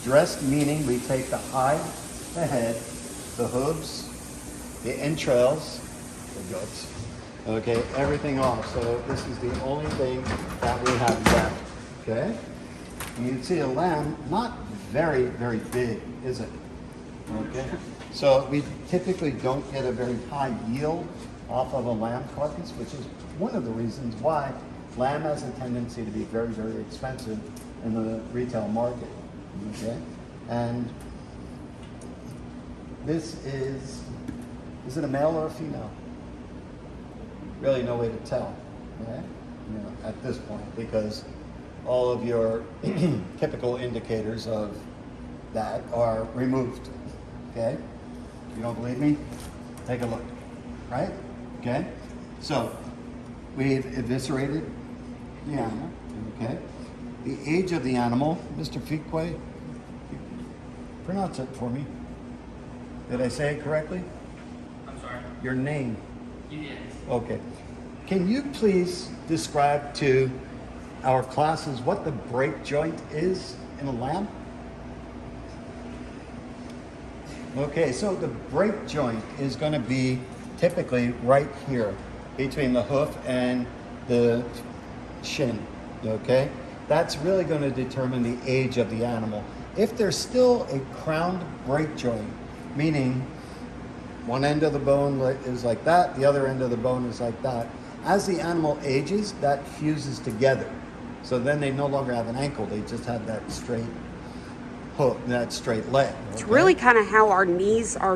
Dressed meaning we take the hide, the head, the hooves, the entrails, the guts, okay, everything off. So this is the only thing that we have left, okay? And you can see a lamb, not very, very big, is it? Okay, so we typically don't get a very high yield off of a lamb carcass, which is one of the reasons why lamb has a tendency to be very, very expensive in the retail market, okay? And this is it a male or a female? Really no way to tell, right? You know, at this point, because all of your typical indicators of that are removed, okay? You don't believe me? Take a look, right? Okay? So, we've eviscerated the animal, okay? The age of the animal, Mr. Fique, pronounce it for me. Did I say it correctly? I'm sorry? Your name. You did. Okay. Can you please describe to our classes what the break joint is in a lamb? Okay, so the break joint is going to be typically right here between the hoof and the shin, okay? That's really going to determine the age of the animal. If there's still a crowned break joint, meaning one end of the bone is like that, the other end of the bone is like that, as the animal ages, that fuses together. So then they no longer have an ankle, they just have that straight hook, that straight leg. Okay? It's really kind of how our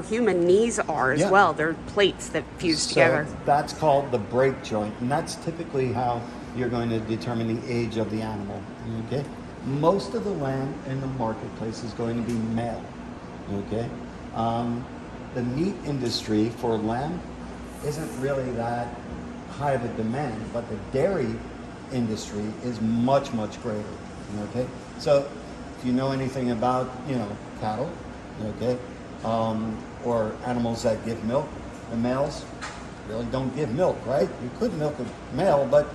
human knees are as well. They're plates that fuse together. That's called the break joint, and that's typically how you're going to determine the age of the animal, okay? Most of the lamb in the marketplace is going to be male, okay? The meat industry for lamb isn't really that high of a demand, but the dairy industry is much, much greater, okay? So if you know anything about, you know, cattle, okay, or animals that give milk, the males really don't give milk, right? You could milk a male, but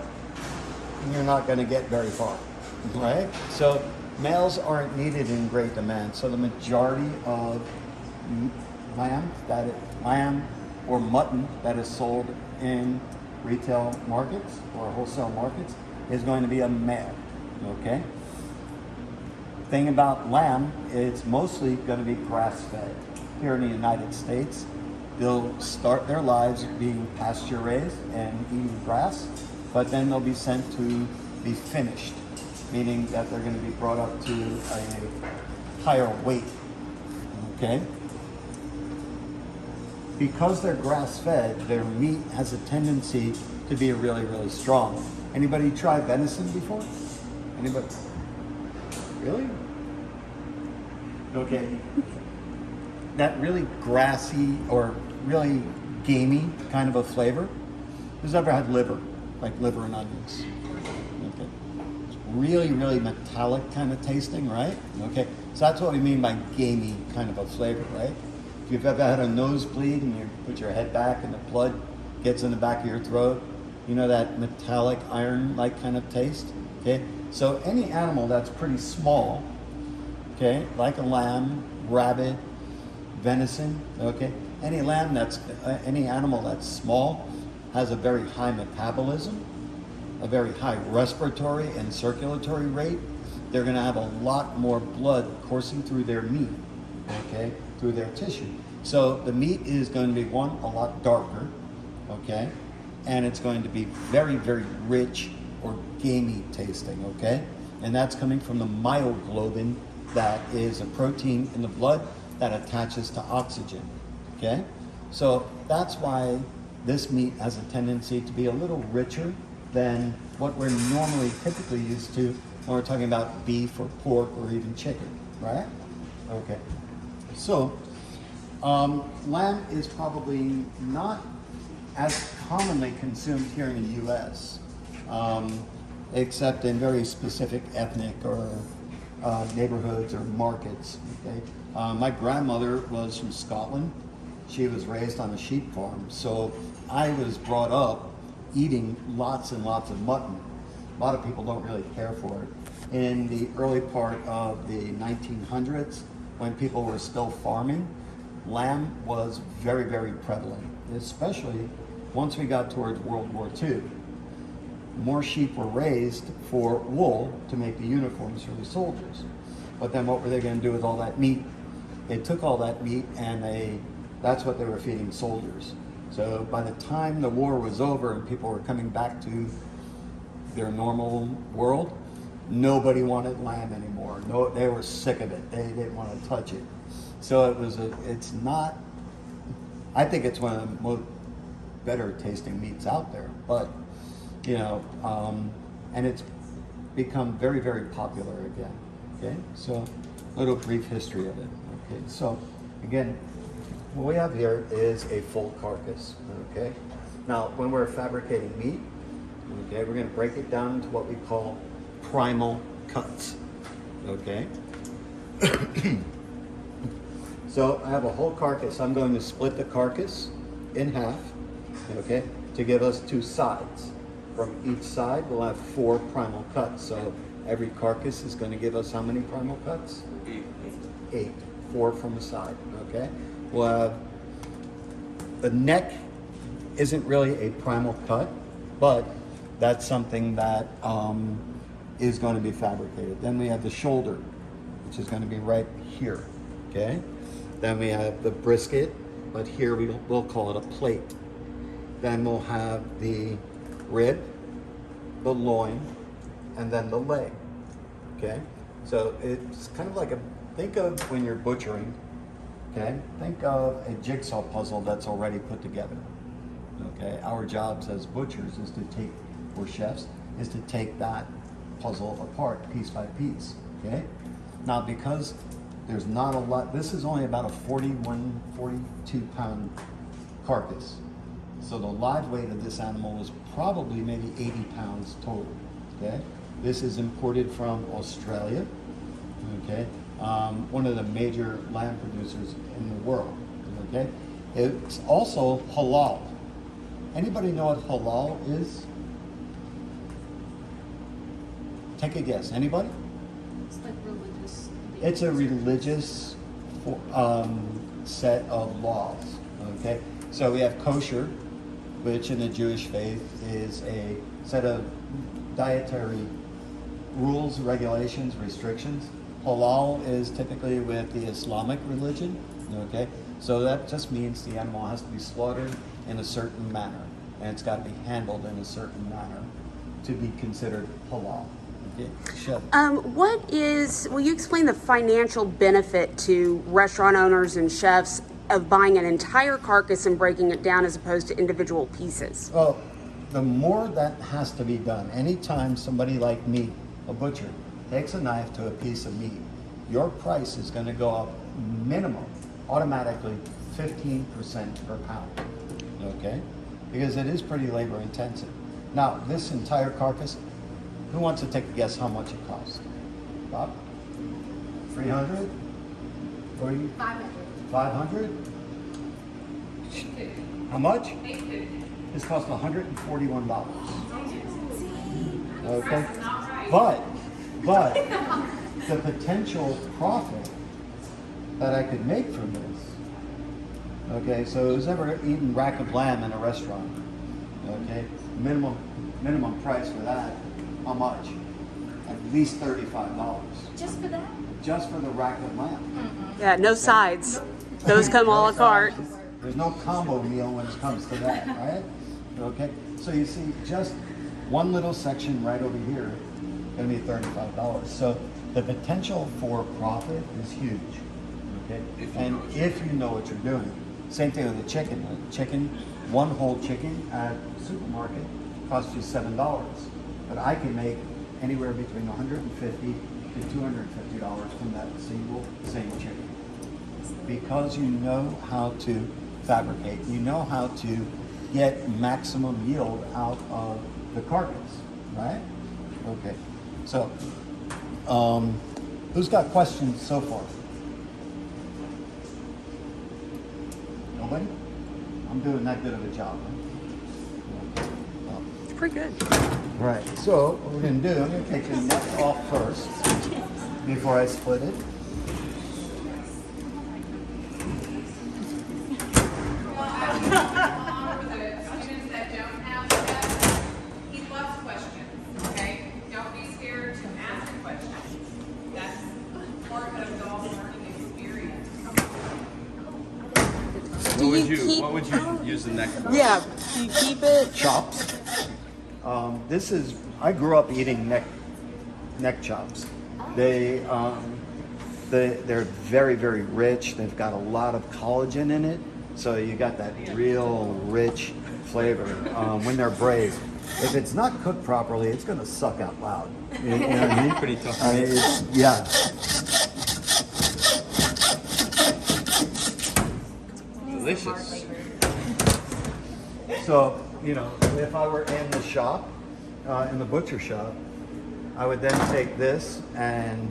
you're not going to get very far, right? So males aren't needed in great demand. So the majority of lamb or mutton that is sold in retail markets or wholesale markets is going to be a male, okay? Thing about lamb, it's mostly going to be grass-fed. Here in the United States, they'll start their lives being pasture-raised and eating grass, but then they'll be sent to be finished, meaning that they're going to be brought up to a higher weight, okay? Because they're grass-fed, their meat has a tendency to be really, really strong. Anybody try venison before? Anybody? Really? Okay. That really grassy or really gamey kind of a flavor. Who's ever had liver? Like liver and onions? Okay. It's really, really metallic kind of tasting, right? Okay. So that's what we mean by gamey kind of a flavor, right? If you've ever had a nosebleed and you put your head back and the blood gets in the back of your throat, you know that metallic iron-like kind of taste, okay? So any animal that's pretty small, okay, like a lamb, rabbit, venison, okay, any animal that's small has a very high metabolism, a very high respiratory and circulatory rate. They're going to have a lot more blood coursing through their meat, okay, through their tissue. So the meat is going to be, one, a lot darker, okay, and it's going to be very, very rich or gamey tasting, okay? And that's coming from the myoglobin, that is a protein in the blood that attaches to oxygen, okay? So that's why this meat has a tendency to be a little richer than what we're normally typically used to when we're talking about beef or pork or even chicken, right? Okay. So lamb is probably not as commonly consumed here in the U.S., except in very specific ethnic or neighborhoods or markets. Okay, my grandmother was from Scotland. She was raised on a sheep farm, so I was brought up eating lots and lots of mutton. A lot of people don't really care for it. In the early part of the 1900s, when people were still farming, lamb was very, very prevalent, especially once we got towards World War II. More sheep were raised for wool to make the uniforms for the soldiers. But then what were they going to do with all that meat? They took all that meat and that's what they were feeding soldiers. So by the time the war was over and people were coming back to their normal world, nobody wanted lamb anymore. No, they were sick of it. They didn't want to touch it. So it's not, I think it's one of the most better tasting meats out there, but and it's become very, very popular again. Okay, so a little brief history of it. Okay, so again, what we have here is a full carcass. Okay, now when we're fabricating meat, okay, we're going to break it down into what we call primal cuts. Okay. So I have a whole carcass. I'm going to split the carcass in half, okay, to give us 2 sides. From each side, we'll have 4 primal cuts. So every carcass is going to give us how many primal cuts? 8. 4 from the side, okay? Well, the neck isn't really a primal cut, but that's something that is going to be fabricated. Then we have the shoulder, which is going to be right here, okay? Then we have the brisket, but here we'll call it a plate. Then we'll have the rib, the loin, and then the leg, okay? So it's kind of like think of when you're butchering, okay? Think of a jigsaw puzzle that's already put together, okay? Our jobs as butchers or chefs, is to take that puzzle apart piece by piece, okay? Now, because there's not a lot, this is only about a 41, 42 pound carcass. So the live weight of this animal was probably maybe 80 pounds total, okay? This is imported from Australia, okay? One of the major lamb producers in the world, okay? It's also halal. Anybody know what halal is? Take a guess, anybody? It's like religious. It's a religious set of laws, okay? So we have kosher, which in the Jewish faith is a set of dietary rules, regulations, restrictions. Halal is typically with the Islamic religion, okay? So that just means the animal has to be slaughtered in a certain manner, and it's got to be handled in a certain manner to be considered halal. Okay, Shelly. Will you explain the financial benefit to restaurant owners and chefs of buying an entire carcass and breaking it down as opposed to individual pieces? Well, the more that has to be done, anytime somebody like me, a butcher, takes a knife to a piece of meat, your price is going to go up minimum, automatically 15% per pound, okay? Because it is pretty labor intensive. Now, this entire carcass, who wants to take a guess how much it costs? Bob? 300? Or you? 500. 500? How much? This cost $141. Okay? But the potential profit that I could make from this, okay, so who's ever eaten rack of lamb in a restaurant, okay, minimum price for that, how much? At least $35. Just for that? Just for the rack of lamb. Yeah, no sides. Those come a la carte. There's no combo meal when it comes to that, right? Okay, so you see just one little section right over here, gonna be $35. So the potential for profit is huge, okay? And if you know what you're doing. Same thing with the chicken. One whole chicken at the supermarket costs you $7. But I can make anywhere between $150 to $250 from that same chicken. Because you know how to fabricate, you know how to get maximum yield out of the carcass, right? Okay, so who's got questions so far? Nobody? I'm doing that good of a job. Huh? Okay. pretty good. Right, so what we're gonna do, I'm gonna take the neck off first before I split it. Students that don't have that, he loves questions, okay? Don't be scared to ask a question. That's part of the whole learning experience. What would you use the neck for? Yeah, do you keep it? Chops. I grew up eating neck chops. They're very, very rich. They've got a lot of collagen in it, so you got that real rich flavor when they're braised. If it's not cooked properly, it's gonna suck out loud. You know what I mean? Pretty tough. Yeah. Delicious. So, if I were in the shop, in the butcher shop, I would then take this and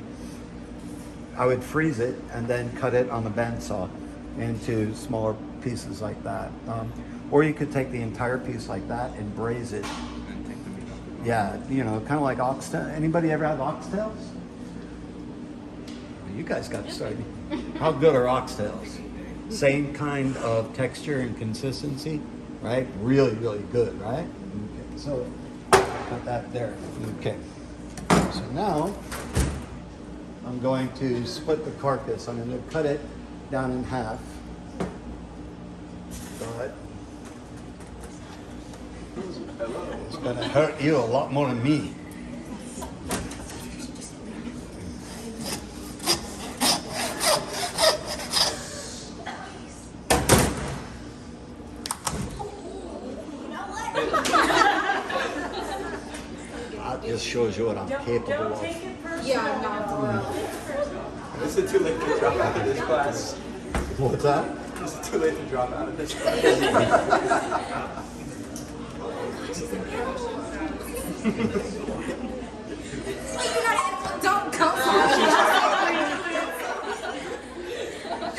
I would freeze it and then cut it on the bandsaw into smaller pieces like that. Or you could take the entire piece like that and braise it. And take the meat off. Yeah, kind of like oxtail. Anybody ever had oxtails? You guys got started. How good are oxtails? Same kind of texture and consistency, right? Really, really good, right? Okay, so put that there. Okay. So now I'm going to split the carcass. I'm going to cut it down in half. But it's going to hurt you a lot more than me. That just shows you what I'm capable of. Is it too late to drop out of this class? What's that? Is it too late to drop out of this class? Don't come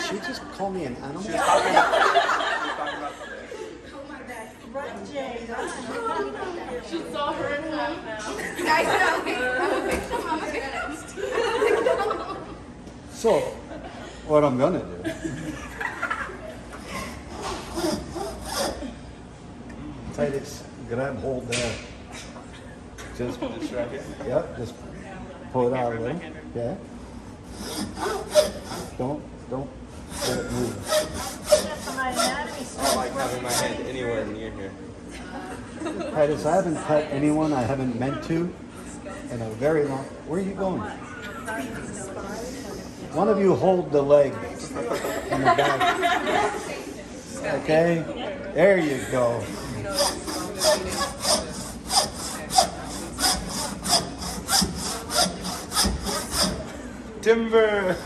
She just called me an animal. She saw her in half now. Guys, I'm a victim. So, what I'm gonna do. Titus, grab hold there. Just, yep, just pull it out a little. Okay. Don't let it move. I don't like having my hand anywhere near here. Titus, I haven't cut anyone I haven't meant to in a very long. Where are you going? One of you hold the leg in the back. Okay? There you go. Timber!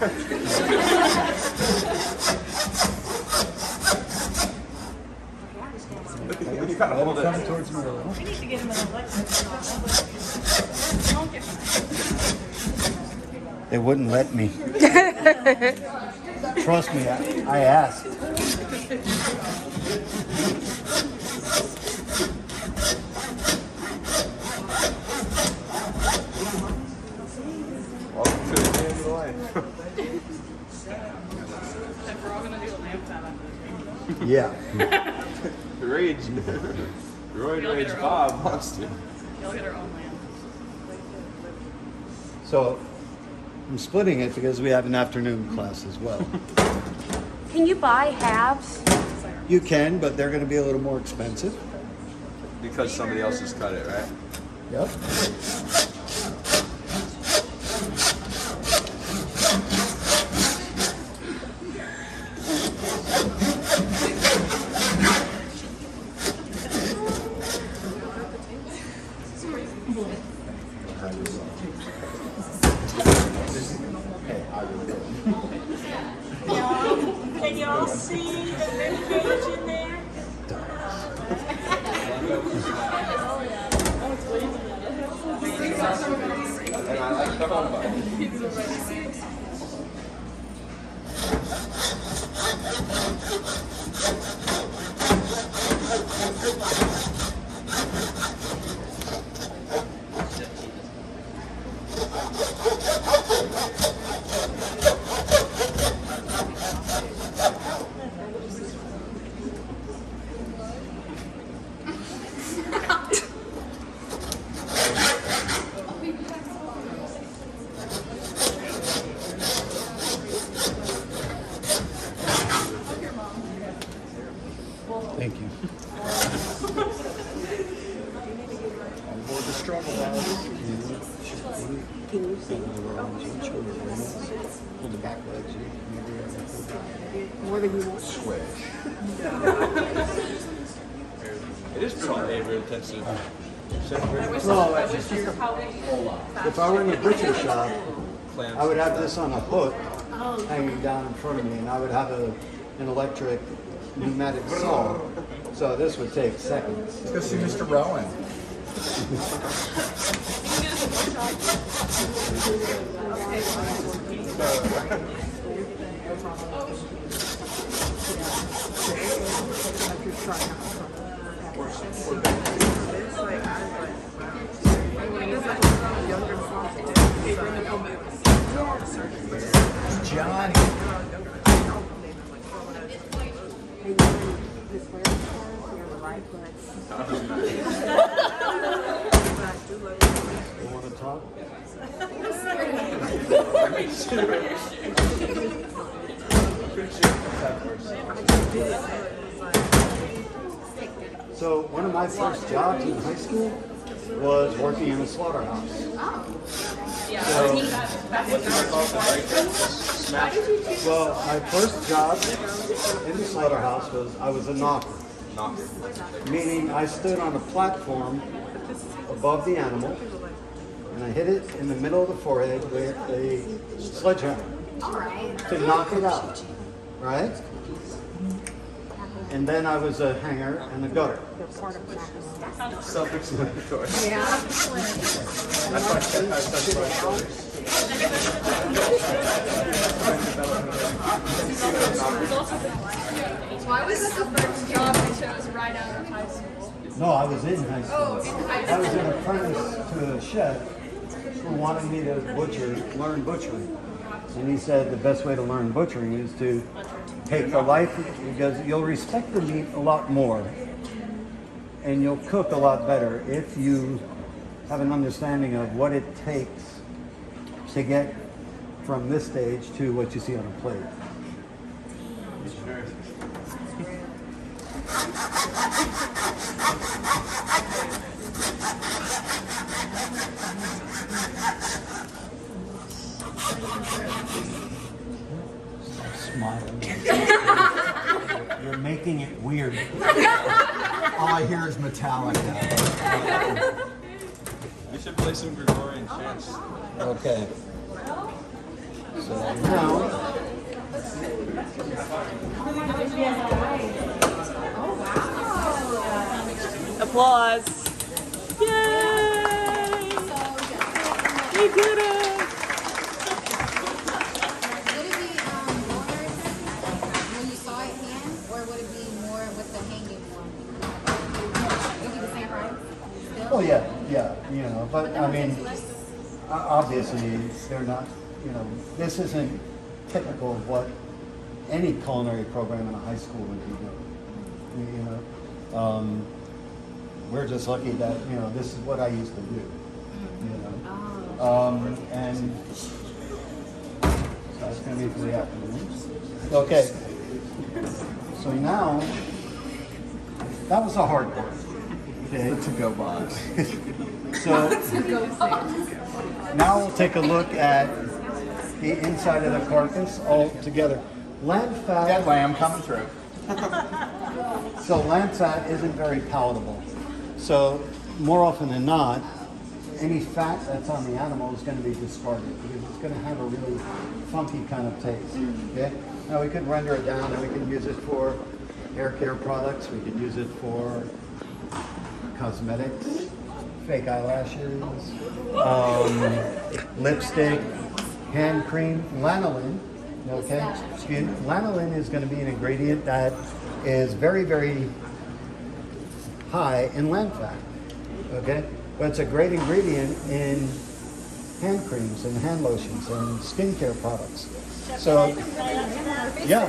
You gotta hold Come it. towards me a little. They wouldn't let me. Trust me, I asked. Welcome to the end of the line. We're all gonna do a lamp time after this. Yeah. Rage. Roid Rage Bob wants to. You'll get our own lamp. So I'm splitting it because we have an afternoon class as well. Can you buy halves? You can, but they're going to be a little more expensive. Because somebody else has cut it, right? Yep. Can y'all see the rib cage in there? And I like the home button. Pull the back legs. More than you want. Switch. It is pretty labor intensive. Well, if I were in a butcher shop, I would have this on a hook hanging down in front of me, and I would have an electric pneumatic saw. So this would take seconds. Let's go see Mr. Rowan. Johnny. You want to talk? So one of my first jobs in high school was working in a slaughterhouse. Well, my first job in the slaughterhouse was I was a knocker. Meaning I stood on a platform above the animal and I hit it in the middle of the forehead with a sledgehammer to knock it out, right? And then I was a hanger and a gutter. Self-explanatory. Why was this the first job you chose right out of high school? No, I was in high school. I was an apprentice to a chef who wanted me to learn butchering. And he said the best way to learn butchering is to take the life, because you'll respect the meat a lot more and you'll cook a lot better if you have an understanding of what it takes to get from this stage to what you see on a plate. Stop smiling. You're making it weird. All I hear is Metallica. We should play some Gregorian chants. Okay. So now, Applause. Yay! We did it! Would it be more when you saw it hand, or would it be more with the hanging one? Would it be the same price? Still? oh yeah, you know, but I mean, obviously they're not, you know, this isn't typical of what any culinary program in a high school would be doing. You know, we're just lucky that, you know, this is what I used to do. You know, and so it's going to be for the afternoon. Okay. So now, that was the hard part. Okay. The to-go box. So now we'll take a look at the inside of the carcass all together. Lamb fat. Dead lamb coming through. So lamb fat isn't very palatable. So more often than not, any fat that's on the animal is going to be discarded because it's going to have a really funky kind of taste. Okay. Now we could render it down and we can use it for hair care products. We could use it for cosmetics, fake eyelashes, lipstick, hand cream, lanolin. Okay, lanolin is going to be an ingredient that is very, very high in lamb fat. Okay, but it's a great ingredient in hand creams and hand lotions and skincare products. So, yeah.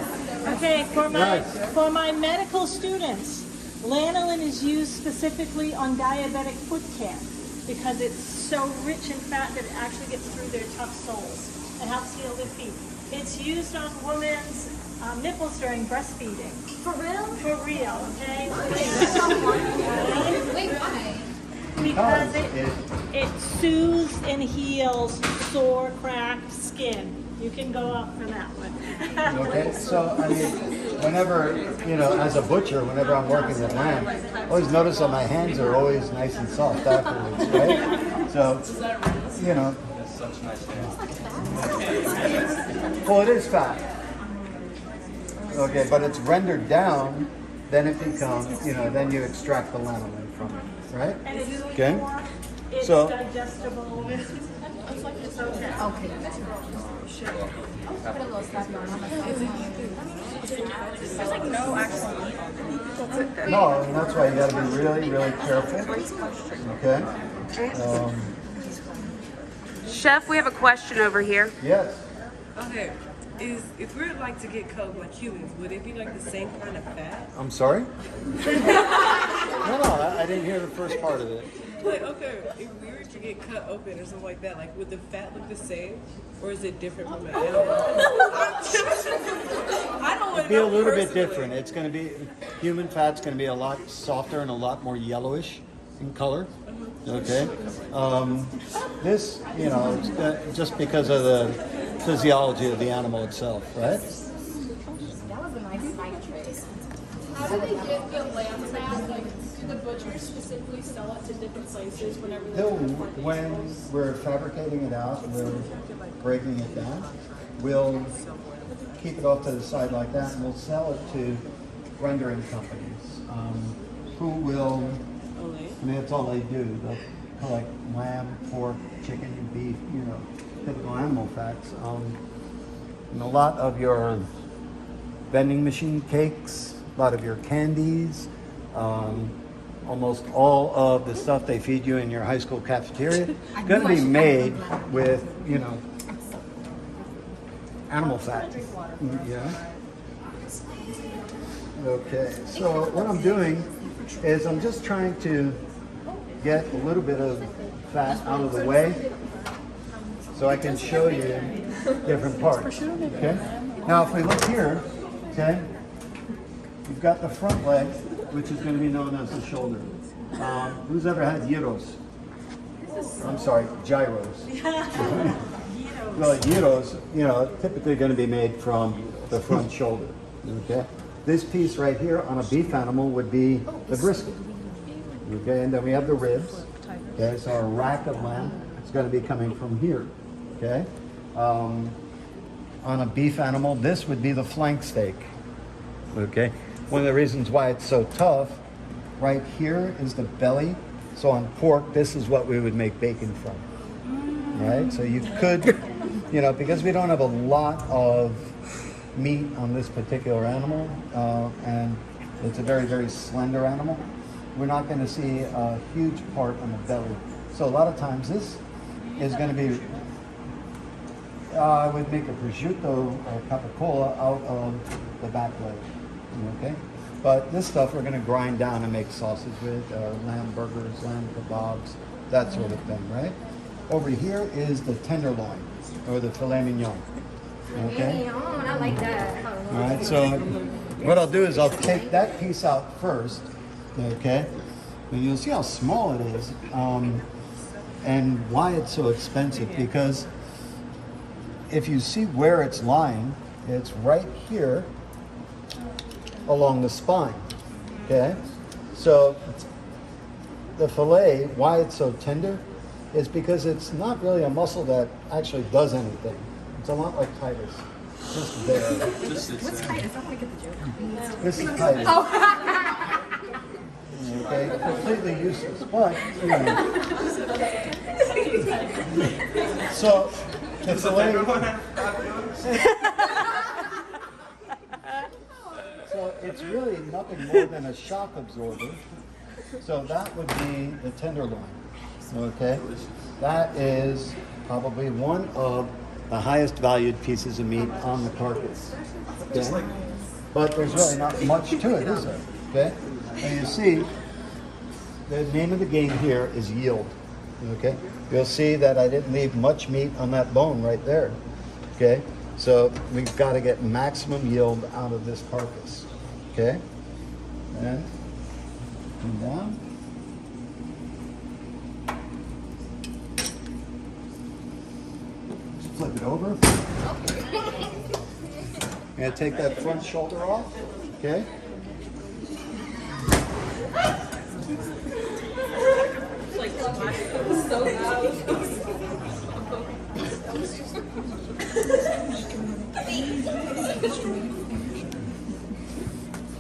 Okay, for Nice. my medical students, lanolin is used specifically on diabetic foot care because it's so rich in fat that it actually gets through their tough soles and helps heal their feet. It's used on women's nipples during breastfeeding. For real? For real, okay? Wait, why? Because it it soothes and heals sore, cracked skin. You can go up for that one. okay. So I mean, whenever as a butcher, whenever I'm working with lamb, I always notice that my hands are always nice and soft afterwards, right? So That's such nice hair. well, it is fat. Okay, but it's rendered down. Then it becomes, then you extract the lanolin from it, right? And it's Okay. it's So- digestible. It's okay. Okay. Put a little stuff on. There's like no actual meat on it. No, and that's why you got to be really, really careful. Okay. Chef, we have a question over here. Yes. Okay, if we're like to get cut like humans, would it be like the same kind of fat? I'm sorry. No, I didn't hear the first part of it. Like, okay, if we were to get cut open or something like that, like would the fat look the same, or is it different from an animal? I don't want to Be a know little bit personally. different. It's going to be human fat's going to be a lot softer and a lot more yellowish in color. Okay. This, it's just because of the physiology of the animal itself, right? That was a nice night tray. How do they get the lamb fat? Like, do the butchers specifically sell it to different places whenever they When we're fabricating it out, we're breaking it down, we'll keep it off to the side like that, and we'll sell it to rendering companies who will, I mean, that's all they do. They'll collect lamb, pork, chicken, beef, typical animal fats. And a lot of your vending machine cakes, a lot of your candies, almost all of the stuff they feed you in your high school cafeteria going to be made with, animal fat. Yeah. Okay, so what I'm doing is I'm just trying to get a little bit of fat out of the way so I can show you different parts. Okay. Now, if we look here, okay, you've got the front leg, which is going to be known as the shoulder. Who's ever had gyros? I'm sorry, gyros. Well, gyros, typically going to be made from the front shoulder. Okay. This piece right here on a beef animal would be the brisket. Okay, and then we have the ribs. Okay, so our rack of lamb is going to be coming from here. Okay. On a beef animal, this would be the flank steak. Okay. One of the reasons why it's so tough, right here is the belly. So on pork, this is what we would make bacon from. Right? So you could, because we don't have a lot of meat on this particular animal, and it's a very, very slender animal, we're not going to see a huge part on the belly. So a lot of times this is going to be, I would make a prosciutto or capicola out of the back leg. Okay? But this stuff we're going to grind down and make sausage with, lamb burgers, lamb kebabs, that sort of thing, right? Over here is the tenderloin, or the filet mignon. Okay? I like that. All right, so what I'll do is I'll take that piece out first, okay? And you'll see how small it is, and why it's so expensive, because if you see where it's lying, it's right here along the spine, okay? So the fillet, why it's so tender, is because it's not really a muscle that actually does anything. It's a lot like Titus, just there. What's Titus? I want to get the joke. This is Titus. Okay, completely useless, but so the fillet. So it's really nothing more than a shock absorber. So that would be the tenderloin. Okay, that is probably one of the highest valued pieces of meat on the carcass. Okay? But there's really not much to it, is there? Okay, and you see, the name of the game here is yield. Okay, you'll see that I didn't leave much meat on that bone right there. Okay, so we've got to get maximum yield out of this carcass. Okay, and come down. it over. And take that front shoulder off, okay?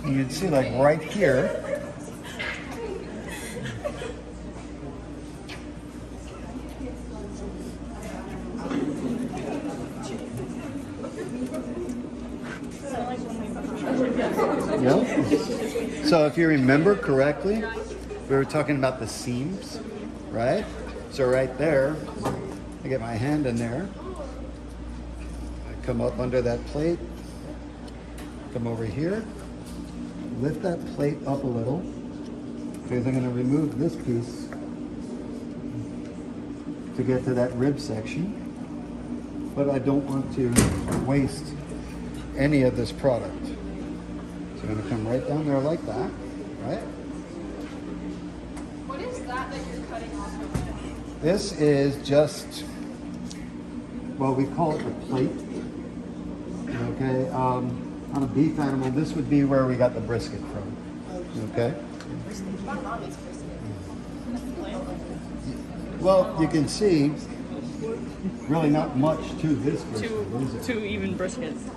You can see like right here, yeah. So if you remember correctly, we were talking about the seams, right? So right there, I get my hand in there. I come up under that plate, come over here, lift that plate up a little, because I'm going to remove this piece to get to that rib section. But I don't want to waste any of this product. So I'm going to come right down there like that, right? What is that you're cutting off of? This is just, well, we call it the plate. Okay, on a beef animal, this would be where we got the brisket from. Okay. Well, you can see, really not much to this brisket, is it? Two even briskets.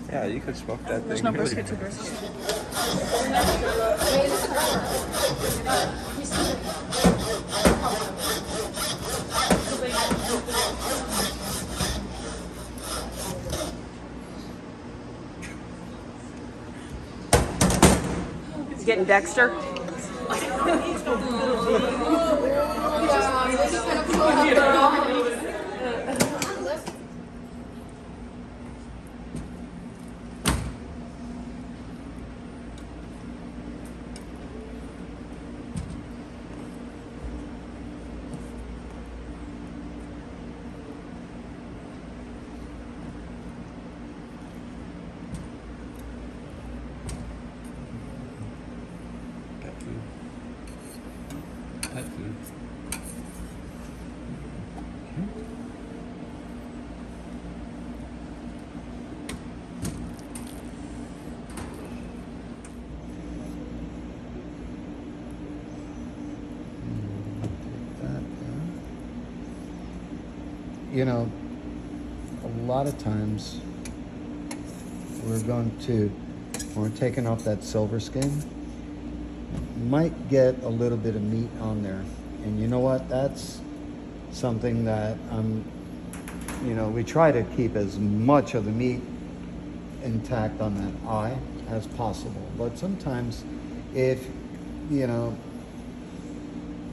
Yeah, you could smoke that thing. There's no really brisket to good. brisket. He's getting Dexter. Pet food. Pet food. You know, a lot of times we're going to, when we're taking off that silver skin, might get a little bit of meat on there. And you know what? That's something that we try to keep as much of the meat intact on that eye as possible. But sometimes if,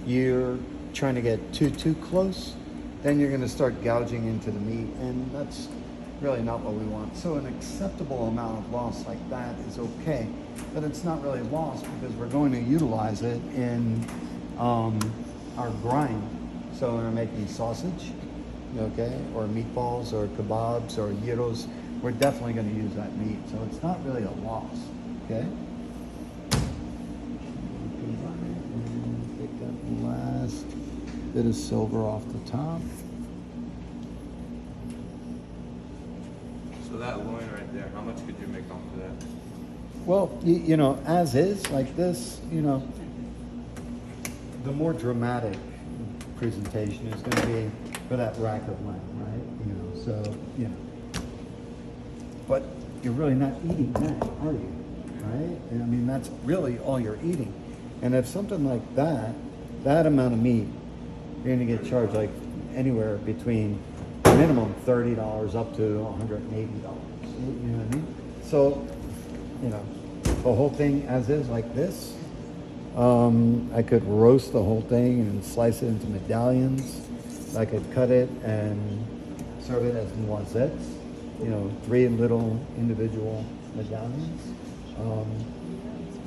you're trying to get too close, then you're going to start gouging into the meat, and that's really not what we want. So an acceptable amount of loss like that is okay, but it's not really lost because we're going to utilize it in our grind. So when we're making sausage, okay, or meatballs or kebabs or gyros, we're definitely going to use that meat. So it's not really a loss, okay? Take that last bit of silver off the top. So that loin right there, how much could you make off of that? Well, as is, like this, the more dramatic presentation is going to be for that rack of lamb, right? But you're really not eating that, are you? Right? And I mean, that's really all you're eating. And if something like that amount of meat, you're going to get charged like anywhere between minimum $30 up to $180. You know what I mean? So, the whole thing as is like this. I could roast the whole thing and slice it into medallions. I could cut it and serve it as noisettes, 3 little individual medallions,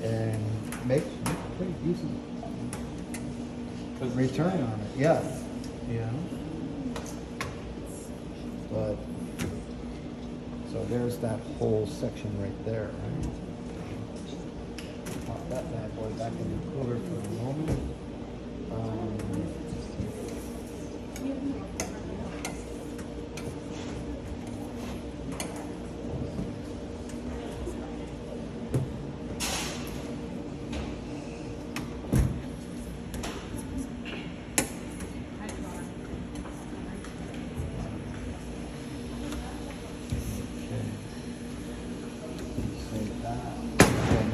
and make a pretty decent return on it. Yeah, But so there's that whole section right there, right? Pop that bad boy back in the cooler for a moment.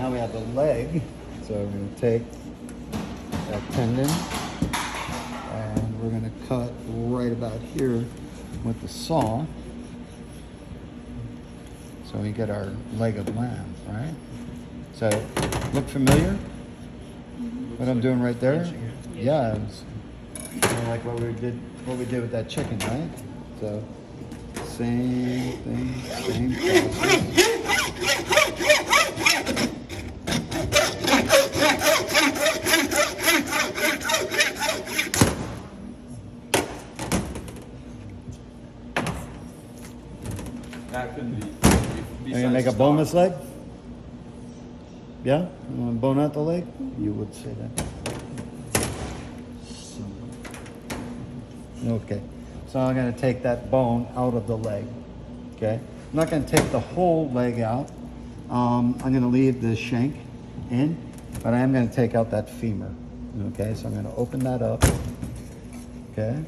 now we have the leg. So we're going to take that tendon and we're going to cut right about here with the saw. So we get our leg of lamb, right? So look familiar? What I'm doing right there? Yeah, it's kind of like what we did with that chicken, right? So same thing, same process. That could be. Are you gonna make a boneless leg? Yeah? You wanna bone out the leg? You would say that. Okay. So I'm gonna take that bone out of the leg. Okay? I'm not gonna take the whole leg out. I'm gonna leave the shank in, but I am gonna take out that femur. Okay? So I'm gonna open that up. Okay?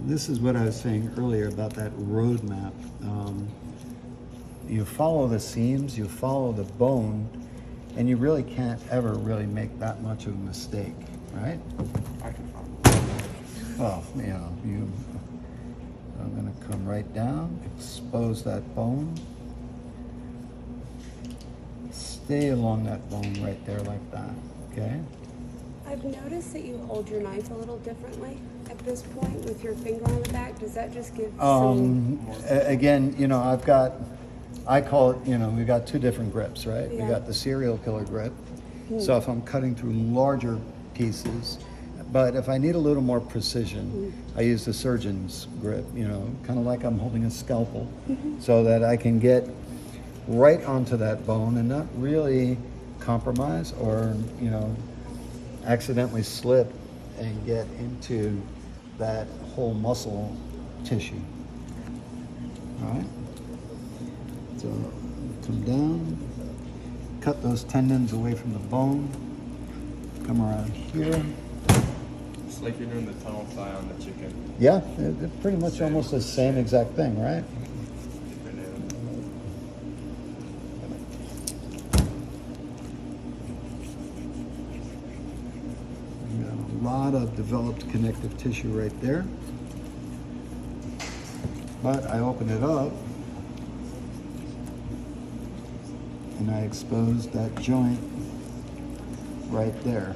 This is what I was saying earlier about that roadmap. You follow the seams, you follow the bone, and you really can't ever really make that much of a mistake, right? I can find Well, you know, I'm gonna come right down, expose that bone, stay along that bone right there like that, okay? I've noticed that you hold your knife a little differently at this point with your finger on the back. Does that just give some... Again, you know, I call it, you know, we got two different grips, right? Yeah. We got the serial killer grip. So if I'm cutting through larger pieces, but if I need a little more precision, I use the surgeon's grip, you know, kind of like I'm holding a scalpel, so that I can get right onto that bone and not really compromise or, you know, accidentally slip and get into that whole muscle tissue. All right? So come down, cut those tendons away from the bone, come around here. It's like you're doing the tunnel tie on the chicken. Yeah, it's pretty much almost the same exact thing, right? We got a lot of developed connective tissue right there. But I open it up and I expose that joint right there.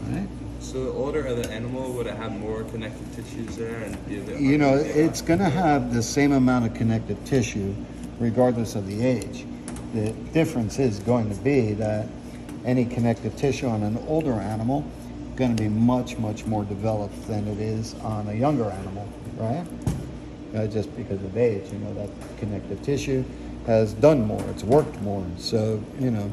All right? So the older the animal, would it have more connective tissues there and be a bit? You know, harder to get it's going to have the same amount of connective tissue regardless of the age. The difference is going to be that any connective tissue on an older animal is going to be much, much more developed than it is on a younger animal, right? Just because of age, you know, that connective tissue has done more, it's worked more. So, you know,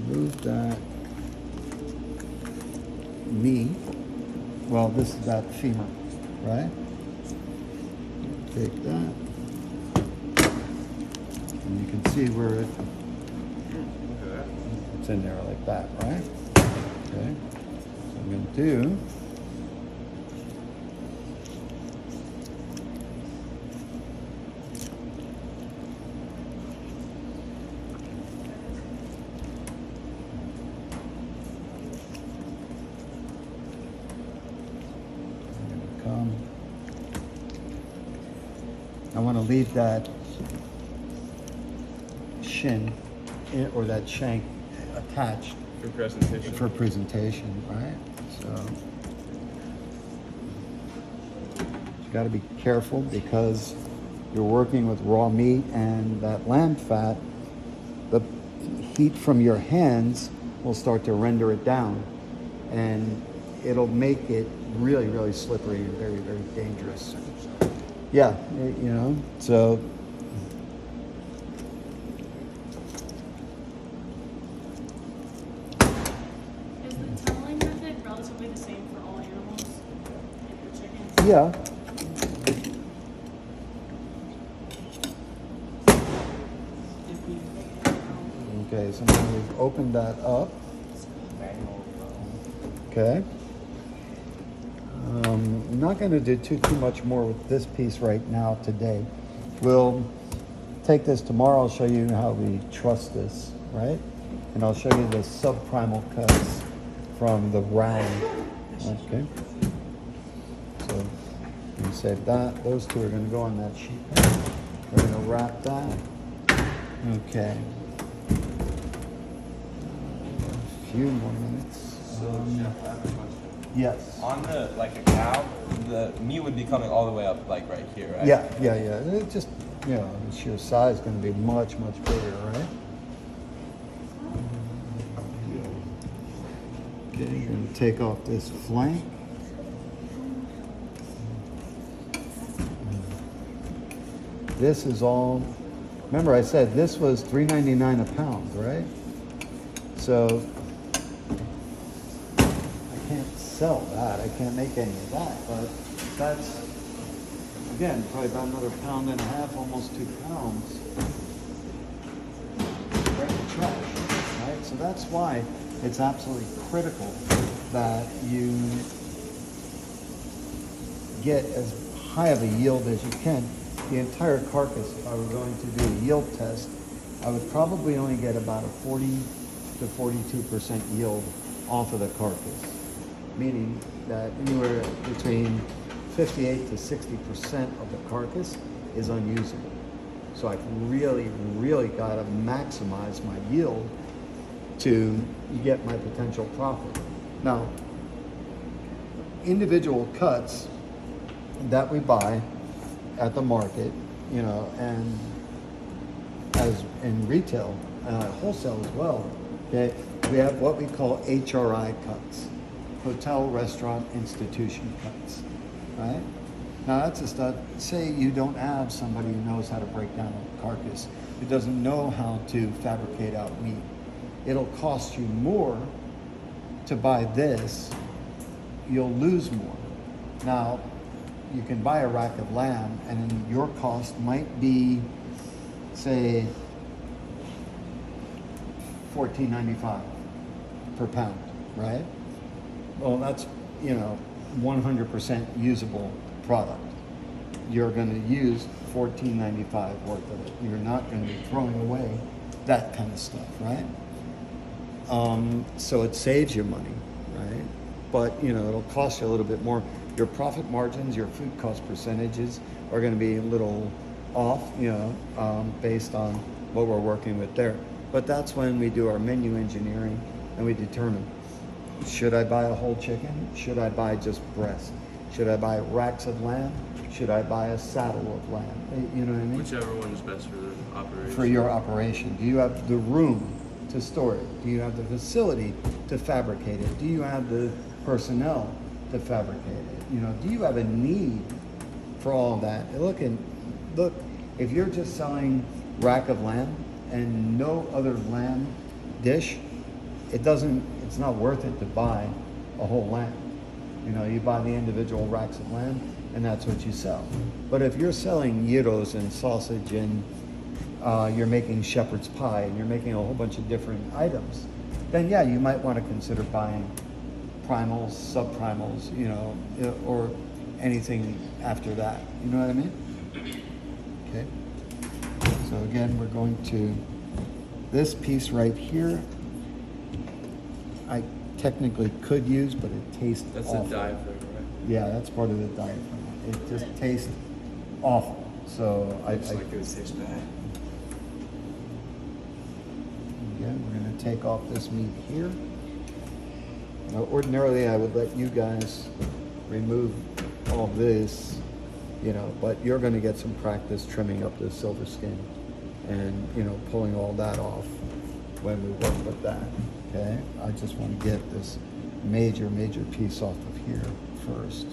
remove that knee. Well, this is that femur, right? Take that. And you can see where it's in there like that, right? Okay. So I'm going to do I want to leave that shin or that shank attached for presentation. for presentation, right? So you got to be careful because you're working with raw meat and that lamb fat. The heat from your hands will start to render it down, and it'll make it really, really slippery and very, very dangerous. Yeah, you know, so Yeah. Okay, so now we've opened that up. Okay. I'm not going to do too much more with this piece right now today. We'll take this tomorrow. I'll show you how we truss this, right? And I'll show you the subprimal cuts from the round. Okay. So you save that. Those two are going to go on that sheet. We're going to wrap that. Okay. A few more minutes. So, Chef, I have a question. Yes. On the, like a cow, the meat would be coming all the way up, like right here, right? Yeah. It just, you know, the sheer size is going to be much bigger, right? Okay, you're going to take off this flank. This is all, remember I said this was $3.99 a pound, right? So I can't sell that. I can't make any of that, but that's, again, probably about another pound and a half, almost 2 pounds. Right in the trash, right? So that's why it's absolutely critical that you get as high of a yield as you can. The entire carcass, if I were going to do a yield test, I would probably only get about a 40 to 42% yield off of the carcass, meaning that anywhere between 58 to 60% of the carcass is unusable. So I've really got to maximize my yield to get my potential profit. Now, individual cuts that we buy at the market, you know, and as in retail, wholesale as well, okay, we have what we call HRI cuts, hotel, restaurant, institution cuts, right? Now that's a stuff, say you don't have somebody who knows how to break down a carcass, who doesn't know how to fabricate out meat. It'll cost you more to buy this, you'll lose more. Now, you can buy a rack of lamb and your cost might be, say, $14.95 per pound, right? Well, that's, you know, 100% usable product. You're going to use $14.95 worth of it. You're not going to be throwing away that kind of stuff, right? So it saves you money, right? But, you know, it'll cost you a little bit more. Your profit margins, your food cost percentages are going to be a little off, you know, based on what we're working with there. But that's when we do our menu engineering and we determine, should I buy a whole chicken? Should I buy just breast? Should I buy racks of lamb? Should I buy a saddle of lamb? You know what I mean? Whichever one is best for the operation. For your operation. Do you have the room to store it? Do you have the facility to fabricate it? Do you have the personnel to fabricate it? You know, do you have a need for all of that? Look, if you're just selling rack of lamb and no other lamb dish, it's not worth it to buy a whole lamb. You know, you buy the individual racks of lamb and that's what you sell. But if you're selling gyros and sausage and you're making shepherd's pie and you're making a whole bunch of different items, then yeah, you might want to consider buying primals, subprimals, you know, or anything after that. You know what I mean? Okay. So again, we're going to, this piece right here, I technically could use, but it tastes That's awful. the diaphragm, right? Yeah, that's part of the diaphragm. It just tastes awful. So It's like it would taste bad. Again, we're going to take off this meat here. Now, ordinarily, I would let you guys remove all this, you know, but you're going to get some practice trimming up the silver skin and, you know, pulling all that off when we work with that, okay? I just want to get this major piece off of here first.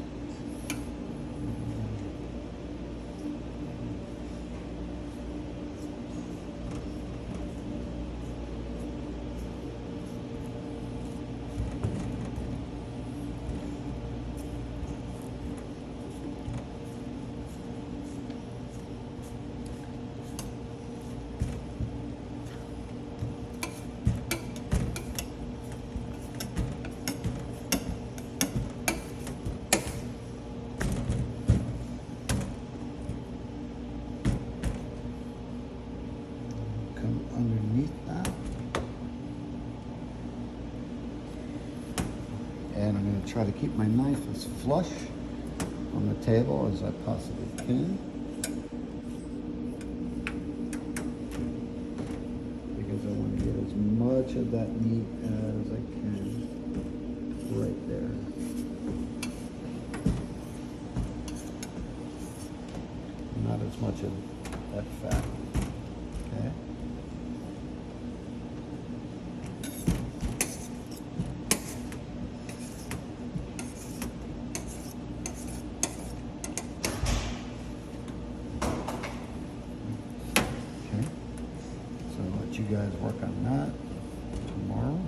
underneath that. And I'm going to try to keep my knife as flush on the table as I possibly can. Because I want to get as much of that meat as I can right there. Not as much of that fat. Okay. Okay. So I'll let you guys work on that tomorrow.